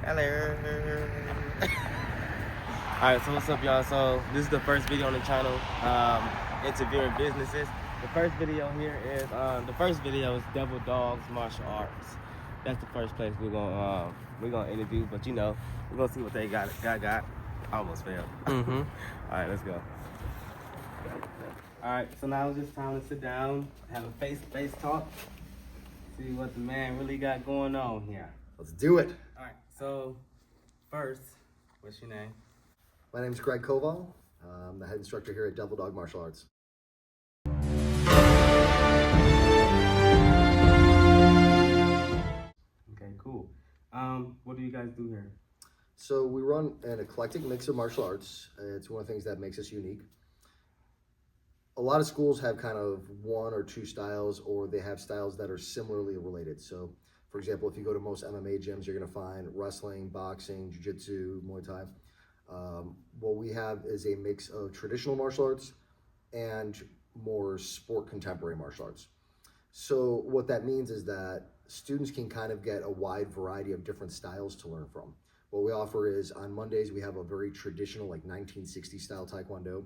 Hello. Alright, so what's up, y'all? So this is the first video on the channel, interviewing businesses. The first video here is Devil Dogs Martial Arts. That's the first place we're gonna interview, but you know, we're gonna see what they got. I almost failed. Alright, let's go. Alright, so now it's just time to sit down, have a face-to-face talk, see what the man really got going on here. Let's do it. Alright, so first, what's your name? My name is Greg Koval. I'm the head instructor here at Devil Dog Martial Arts. Okay, cool. What do you guys do here? So we run an eclectic mix of martial arts. It's one of the things that makes us unique. A lot of schools have kind of one or two styles, or they have styles that are similarly related. So, for example, if you go to most MMA gyms, you're going to find wrestling, boxing, jiu-jitsu, Muay Thai. What we have is a mix of traditional martial arts and more sport contemporary martial arts. So what that means is that students can kind of get a wide variety of different styles to learn from. What we offer is on Mondays, we have a very traditional, like 1960 style Taekwondo.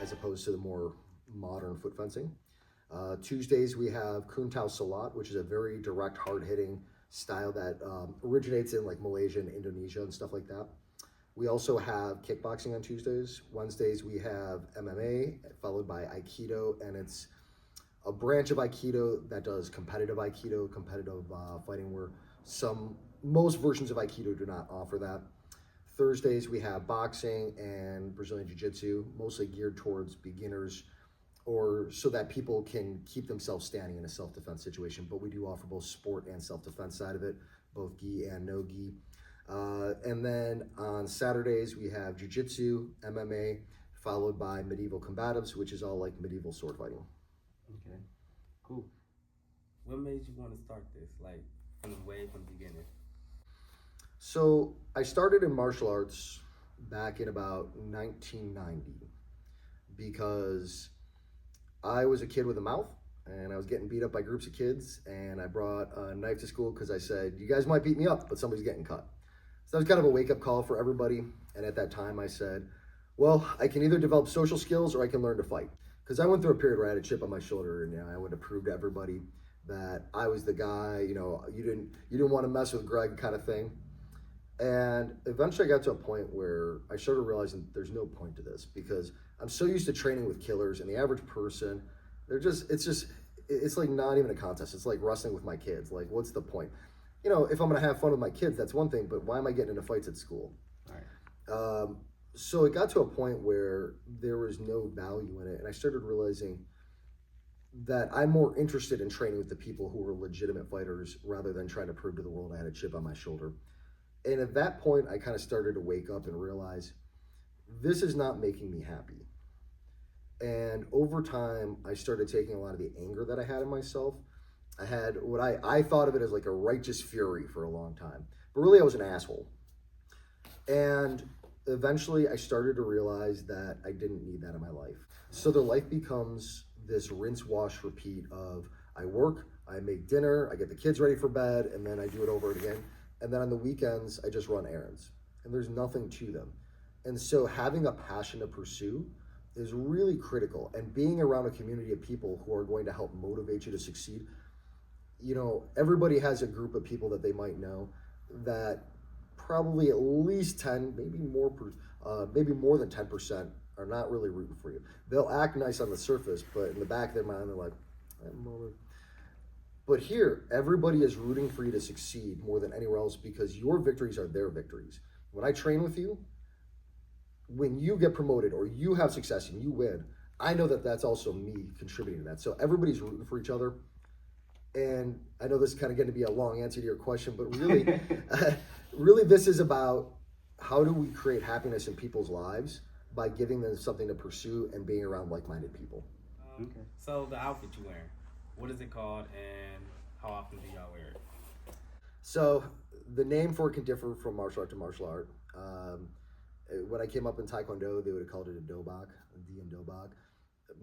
As opposed to the more modern foot fencing. Tuesdays, we have Kun Tao Salat, which is a very direct, hard-hitting style that originates in like Malaysia and Indonesia and stuff like that. We also have kickboxing on Tuesdays. Wednesdays, we have MMA, followed by Aikido, and it's a branch of Aikido that does competitive Aikido, competitive fighting, where most versions of Aikido do not offer that. Thursdays, we have boxing and Brazilian Jiu-Jitsu, mostly geared towards beginners, or so that people can keep themselves standing in a self-defense situation. But we do offer both sport and self-defense side of it, both gi and no gi. And then on Saturdays, we have Jiu-Jitsu, MMA, followed by medieval combatives, which is all like medieval sword fighting. Okay, cool. What made you want to start this, like from the beginning? So I started in martial arts back in about 1990 because I was a kid with a mouth and I was getting beat up by groups of kids, and I brought a knife to school because I said, you guys might beat me up, but somebody's getting cut. So that was kind of a wake-up call for everybody. And at that time I said, well, I can either develop social skills or I can learn to fight. Because I went through a period where I had a chip on my shoulder, and I wanted to prove to everybody that I was the guy, you didn't want to mess with Greg kind of thing. And eventually I got to a point where I started realizing there's no point to this, because I'm so used to training with killers, and the average person, it's like not even a contest. It's like wrestling with my kids. Like, what's the point? If I'm going to have fun with my kids, that's one thing, but why am I getting into fights at school? All right. So it got to a point where there was no value in it, and I started realizing that I'm more interested in training with the people who were legitimate fighters rather than trying to prove to the world I had a chip on my shoulder. And at that point, I kind of started to wake up and realize this is not making me happy. And over time, I started taking a lot of the anger that I had in myself. I had what I thought of it as like a righteous fury for a long time, but really I was an asshole. And eventually I started to realize that I didn't need that in my life. So the life becomes this rinse, wash, repeat of I work, I make dinner, I get the kids ready for bed, and then I do it over again. And then on the weekends, I just run errands, and there's nothing to them. And so having a passion to pursue is really critical, and being around a community of people who are going to help motivate you to succeed. Everybody has a group of people that they might know that probably at least 10, maybe more than 10% are not really rooting for you. They'll act nice on the surface, but in the back of their mind, they're like, But here, everybody is rooting for you to succeed more than anywhere else, because your victories are their victories. When I train with you, when you get promoted or you have success and you win, I know that that's also me contributing to that. So everybody's rooting for each other. And I know this is kind of going to be a long answer to your question, but really, really this is about how do we create happiness in people's lives by giving them something to pursue and being around like-minded people. Okay. So the outfit you're wearing, what is it called, and how often do y'all wear it? So the name for it can differ from martial art to martial art. When I came up in Taekwondo, they would have called it a dobak, a Dian dobak.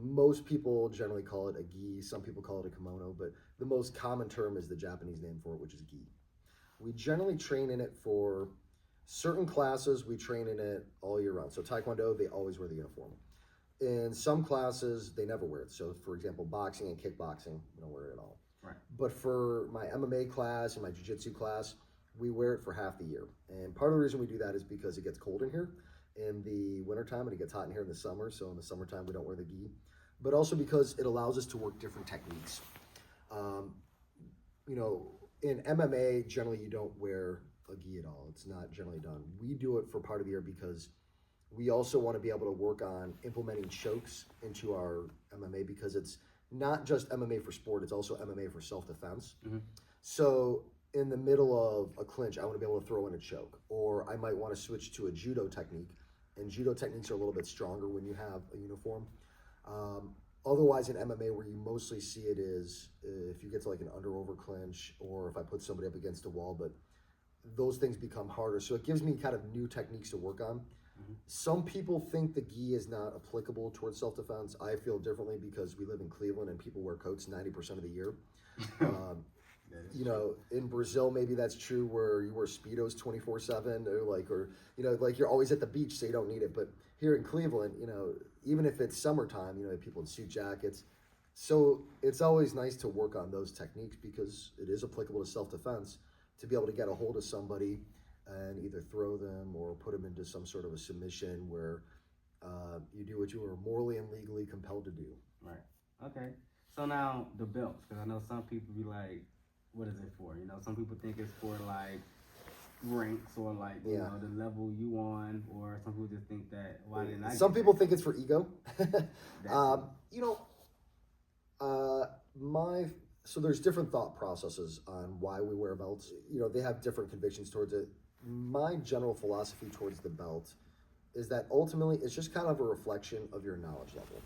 most people generally call it a gi. Some people call it a kimono, but the most common term is the Japanese name for it, which is gi. We generally train in it for certain classes. We train in it all year round. So Taekwondo, they always wear the uniform. In some classes, they never wear it. So for example, boxing and kickboxing, we don't wear it at all. Right. But for my MMA class and my jiu-jitsu class, we wear it for half the year. And part of the reason we do that is because it gets cold in here in the wintertime and it gets hot in here in the summer. So in the summertime, we don't wear the gi. But also because it allows us to work different techniques. You know, in MMA, generally you don't wear a gi at all. It's not generally done. We do it for part of the year because we also want to be able to work on implementing chokes into our MMA, because it's not just MMA for sport, it's also MMA for self-defense. Mm-hmm. So in the middle of a clinch, I want to be able to throw in a choke, or I might want to switch to a judo technique, and judo techniques are a little bit stronger when you have a uniform. Otherwise, in MMA, where you mostly see it is if you get to like an under-over clinch, or if I put somebody up against a wall, but those things become harder. So it gives me kind of new techniques to work on. Mm-hmm. Some people think the gi is not applicable towards self-defense. I feel differently because we live in Cleveland and people wear coats 90% of the year. You know, in Brazil, maybe that's true where you wear Speedos 24/7, or you know, like you're always at the beach, so you don't need it. But here in Cleveland, you know, even if it's summertime, you know, people in suit jackets. So it's always nice to work on those techniques because it is applicable to self-defense, to be able to get a hold of somebody and either throw them or put them into some sort of a submission where you do what you are morally and legally compelled to do. Right. Okay. So now the belts, because I know some people be like, what is it for? You know, some people think it's for like ranks or like, you know, the level you on, or some people just think that, why didn't I? Some people think it's for ego. You know, so there's different thought processes on why we wear belts. You know, they have different convictions towards it. My general philosophy towards the belt is that ultimately it's just kind of a reflection of your knowledge level.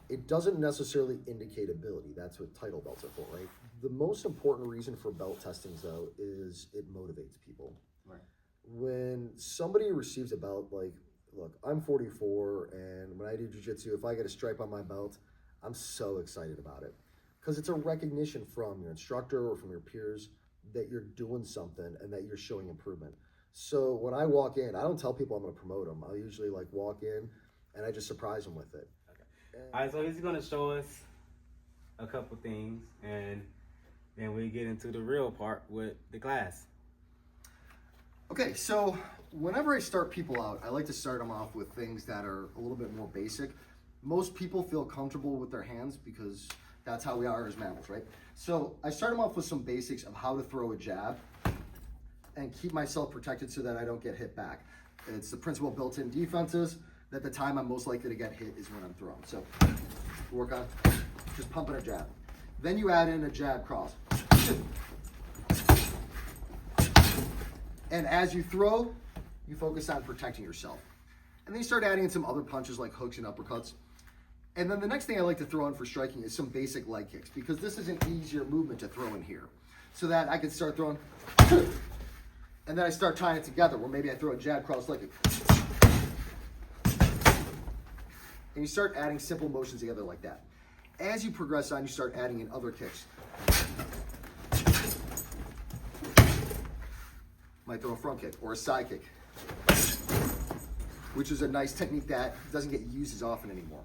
It doesn't necessarily indicate ability. That's what title belts are for, right? The most important reason for belt testings, though, is it motivates people. Right. When somebody receives a belt, like, look, I'm 44, and when I do jiu-jitsu, if I get a stripe on my belt, I'm so excited about it. Because it's a recognition from your instructor or from your peers that you're doing something and that you're showing improvement. So when I walk in, I don't tell people I'm going to promote them. I'll usually like walk in and I just surprise them with it. Okay. All right, so he's going to show us a couple things, and then we get into the real part with the class. Okay, so whenever I start people out, I like to start them off with things that are a little bit more basic. Most people feel comfortable with their hands because that's how we are as mammals, right? So I start them off with some basics of how to throw a jab and keep myself protected so that I don't get hit back. It's the principle of built-in defenses, that the time I'm most likely to get hit is when I'm throwing. So work on just pumping a jab. Then you add in a jab cross. And as you throw, you focus on protecting yourself. And then you start adding in some other punches like hooks and uppercuts. And then the next thing I like to throw in for striking is some basic leg kicks, because this is an easier movement to throw in here. So that I can start throwing, and then I start tying it together, where maybe I throw a jab cross leg kick. And you start adding simple motions together like that. As you progress on, you start adding in other kicks. Might throw a front kick or a side kick, which is a nice technique that doesn't get used as often anymore.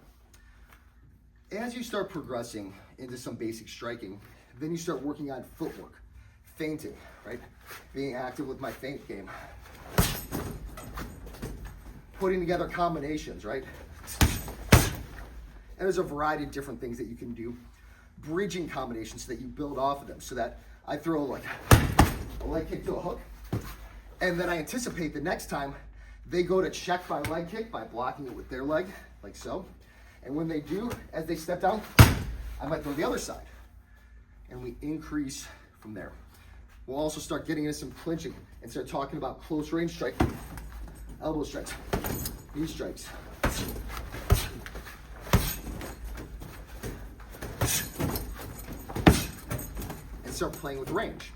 As you start progressing into some basic striking, then you start working on footwork, feinting, right? Being active with my feint game. Putting together combinations, right? And there's a variety of different things that you can do. Bridging combinations so that you build off of them, so that I throw like a leg kick to a hook, and then I anticipate the next time they go to check my leg kick by blocking it with their leg, like so. And when they do, as they step down, I might throw the other side. And we increase from there. We'll also start getting into some clinching and start talking about close range striking, elbow strikes, knee strikes. And start playing with range.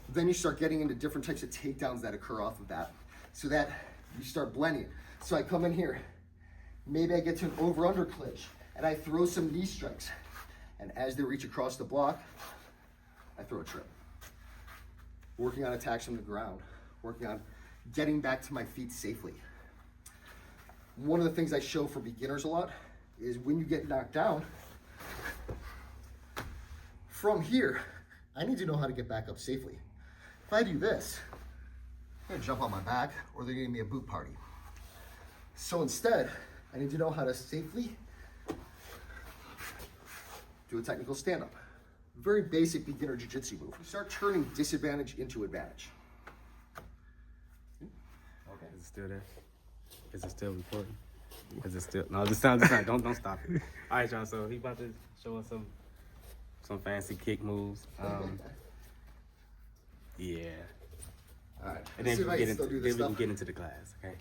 Then you start getting into different types of takedowns that occur off of that, so that you start blending. So I come in here, Maybe I get to an over-under clinch and I throw some knee strikes. And as they reach across the block, I throw a trip. Working on attacks from the ground, working on getting back to my feet safely. One of the things I show for beginners a lot is when you get knocked down, from here, I need to know how to get back up safely. If I do this, I'm gonna jump on my back or they're gonna give me a boot party. So instead, I need to know how to safely do a technical stand-up. Very basic beginner jiu-jitsu move. Start turning disadvantage into advantage. Okay. Is it still there? Is it still recording? Is it still? No, this time. Don't stop it. All right, y'all. So he about to show us some fancy kick moves. Yeah. All right. And then See if I can still do this we can stuff. get into the class. Okay.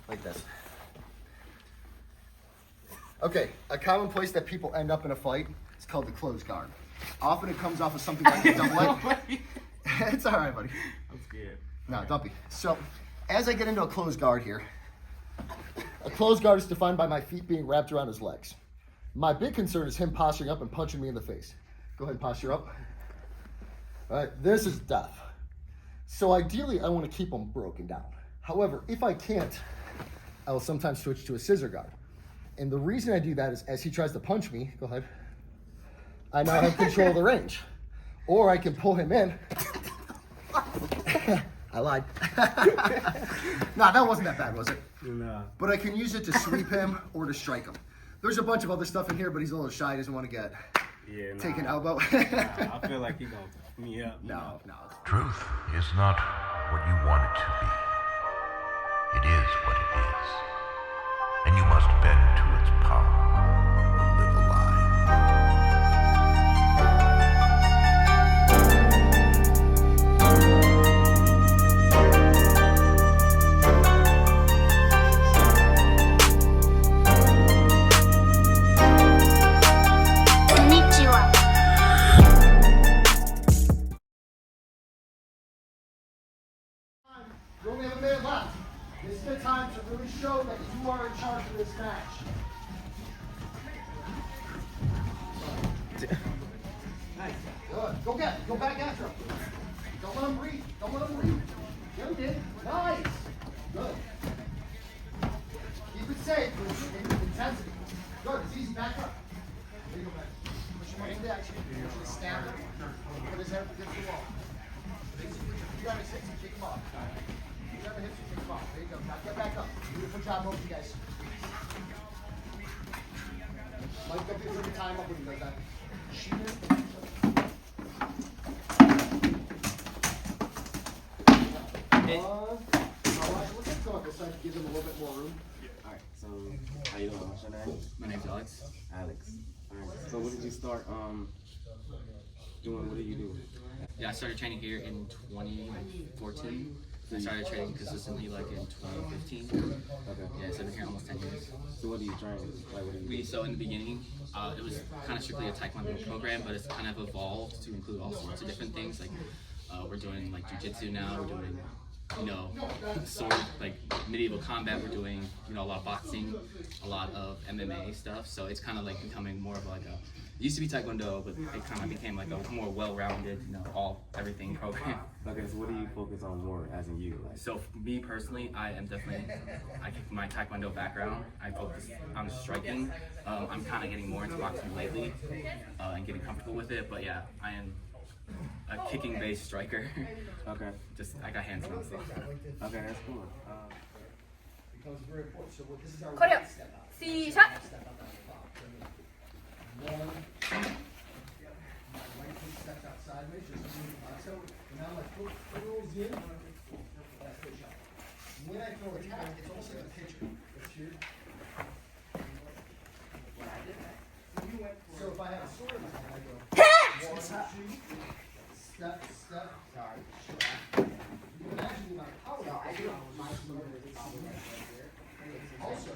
Like this. Okay, a common place that people end up in a fight is called the close guard. Often it comes off of something like a double leg. It's all right, buddy. I'm scared. No, don't be. So, as I get into a closed guard here, a closed guard is defined by my feet being wrapped around his legs. My big concern is him posturing up and punching me in the face. Go ahead and posture up. All right, this is death. So ideally, I want to keep him broken down. However, if I can't, I will sometimes switch to a scissor guard. And the reason I do that is as he tries to punch me, go ahead, I now have control of the range. Or I can pull him in. I lied. Nah, that wasn't that bad, was it? No. But I can use it to sweep him or to strike him. There's a bunch of other stuff in here, but he's a little shy, doesn't want to get take an elbow. I feel like he's gonna fuck me up. No. Truth is not what you want it to be. It is what it is. And you must bend to its power or live a lie. Konnichiwa. You only have a minute left. This is the time to really show that you are in charge of this match. Good. Go get it. Go back after him. Don't let him breathe. Don't let him breathe. Yeah, we did. Nice. Good. Keep it safe with intensity. Good. It's easy. Back up. There you go, back. Push him into action. Push him to stand up. Put his head up against the wall. You got his hips and kick him off. You got the hips and kick him off. There you go. Now get back up. Beautiful job, both of you guys. Mike, don't be afraid to time up when he does that. Shoot it. Let's get going this side to give him a little bit more room. Alright, so how you doing? What's your name? My name's Alex. Alex. Alright. So what did you start doing? What do you do? Yeah, I started training here in 2014. I started training consistently like in 2015. Okay. Yeah, so I've been here almost 10 years. So what do you train? Like what do you do? So in the beginning, it was kind of strictly a Taekwondo program, but it's kind of evolved to include all sorts of different things. Like we're doing like jiu-jitsu now. We're doing, sword, like medieval combat. We're doing, a lot of boxing, a lot of MMA stuff. So it's kind of like becoming more of like a. It used to be Taekwondo, but it kind of became like a more well-rounded, everything program. Okay, so what do you focus on more as in you? Like, So for me personally, I kick my Taekwondo background. I focus on striking. I'm kind of getting more into boxing lately and getting comfortable with it. But yeah, I am a kicking-based striker. okay. I got hands on, so. Okay, that's cool. Becomes very important. So this is our これを step out. シーシャ One, two. My right foot steps out sideways, just move the box out. And now my foot rolls in. That's good shot. When I throw a attack, it's almost like a pitcher. It's here. So if I have a sword in my hand, I go. Also,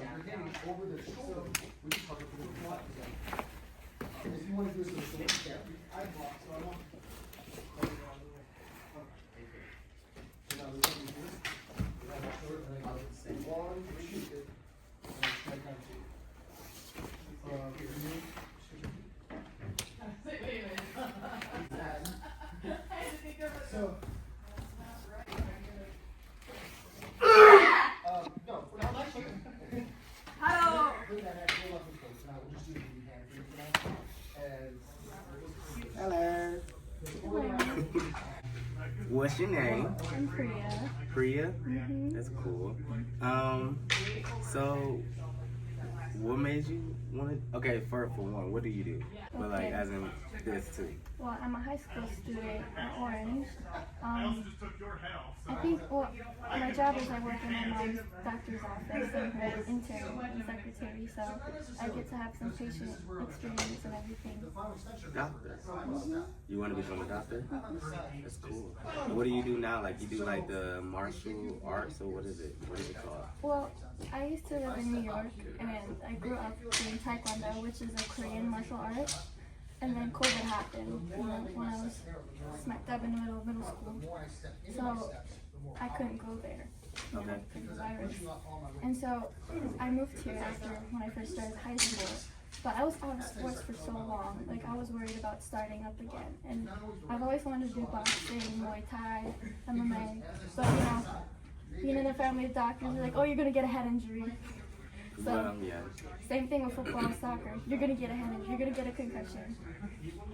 you're getting over the shoulder, which is harder for the block. If you want to do this with a step, I block, so I want. Now we're going to do this. We're going to short, and then I'll one, shoot it, and strike on two. So. No, for now, that's okay. Hello. Hello. What's your name? I'm Priya. Priya? That's cool. So what made you want to? Okay, for one, what do you do? But like, Okay. as in this too. Well, I'm a high school student at Orange. I think, well, my job is I work in my mom's doctor's office and her intern and secretary, so I get to have some patient experience and everything. Doctor. You want to become a doctor? That's cool. And what do you do now? Like you do like the martial arts or what is it? What is it called? Well, I used to live in New York and I grew up doing Taekwondo, which is a Korean martial art. And then COVID happened when I was smack dab in the middle of middle school. So I couldn't go there. Okay. Because of the virus. And so I moved here after when I first started high school. But I was out of sports for so long. Like I was worried about starting up again. And I've always wanted to do boxing, Muay Thai, MMA. But you know, being in a family of doctors, they're like, oh, you're gonna get a head injury. So Well, yeah. same thing with football and soccer. You're gonna get a head injury. You're gonna get a concussion.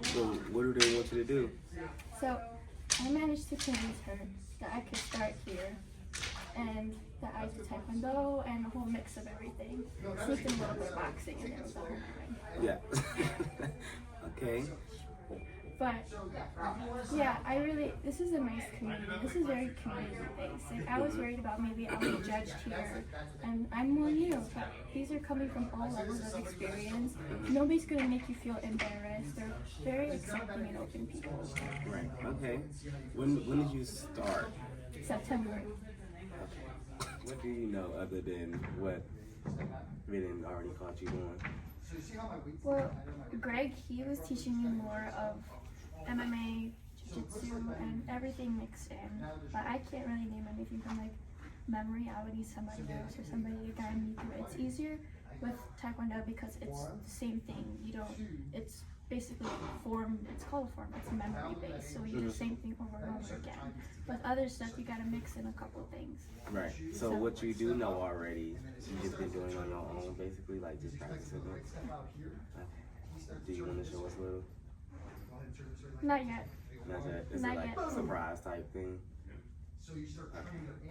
So what do they want you to do? So I managed to convince her that I could start here and that I do Taekwondo and a whole mix of everything. Sneaked in a little bit of boxing and there was a whole thing. Yeah. Okay. But yeah, this is a nice community. This is very community based. Like I was worried about maybe I'll be judged here and I'm more new, but these are coming from all levels of experience. Nobody's gonna make you feel embarrassed. They're very accepting and open people. Right. Okay. When did you start? September. Okay. What do you know other than what Vivian already caught you doing? Well, Greg, he was teaching me more of MMA, jiu-jitsu, and everything mixed in. But I can't really name anything from like memory. I would need somebody else or somebody to guide me through it. It's easier with Taekwondo because it's the same thing. It's basically form, it's called form, it's memory based. So you do the same thing over and over again. With other stuff, you gotta mix in a couple things. Right. So what you do know already, you just been doing on your own, basically, like just practicing it. Okay. Do you want to show us a little? Not yet. Not yet. Is Not it like yet. a surprise type thing?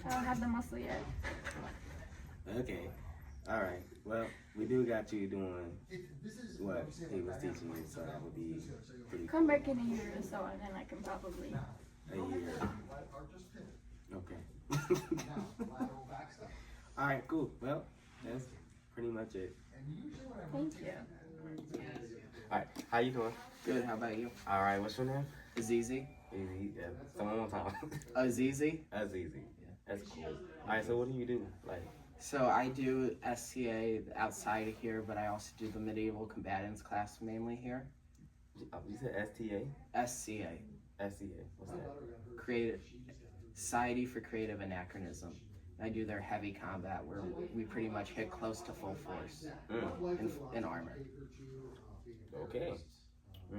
I don't have the muscle yet. Okay. All right. Well, we do got you doing what he was teaching you, so that would be pretty Come back in a year or so, and then I can probably. a year. Okay. All right. Cool. Well, that's pretty much it. Thank you. All right. How you doing? Good, how about you? All right. What's your name? Azizi? Easy. Yeah. Someone on time. Azizi? That's easy. That's cool. All right. So what do you do? Like. So I do SCA outside of here, but I also do the medieval combatants class mainly here. You said STA? SCA, SCA. What's that? Creative Society for Creative Anachronism. I do their heavy combat where we pretty much hit close to full force in armor. Okay.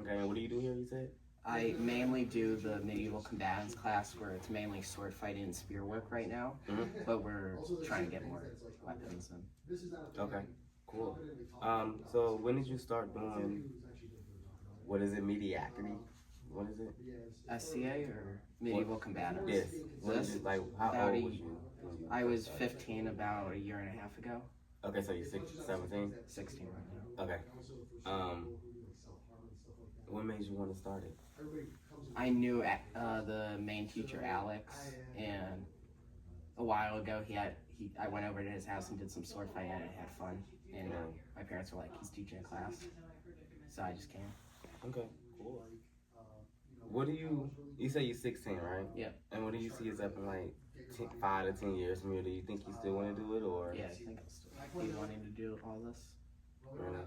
Okay. And what do you do here? You said? I mainly do the medieval combatants class where it's mainly sword fighting and spear work right now, but we're trying to get more weapons in. Okay. Cool. So when did you start doing? What is it? Mediocrity? What is it? SCA or medieval combatants? Yes. When This, did you, like how about old a- was you? when you I first was started? 15 about a year and a half ago. Okay, so you're 17? 16 right now. Okay. What made you want to start it? I knew the main teacher, Alex, and a while ago I went over to his house and did some sword fighting and I had fun. And my parents were like, he's teaching a class. So I just came. Okay, cool. What do you say you're 16, right? Yeah. And what do you see yourself in like 5 to 10 years from here? Do you think you still want to do it, or? Yeah, I think I'll still be wanting to do all this. Really?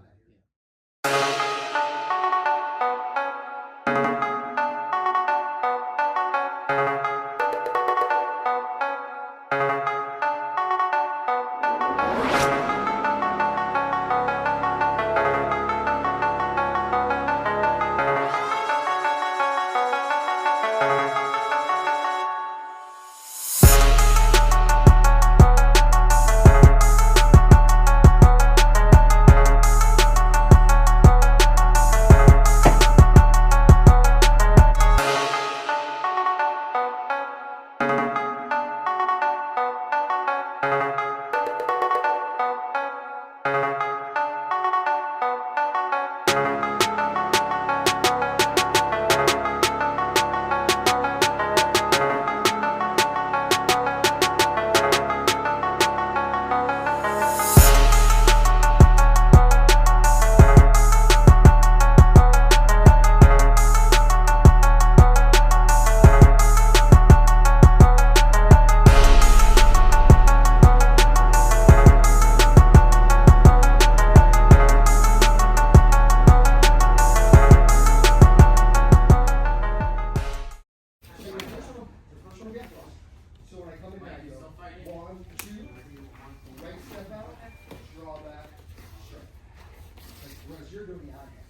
So when I come in back, you go 1, 2, right step out, draw back, strike. Like, whereas you're doing the out hand.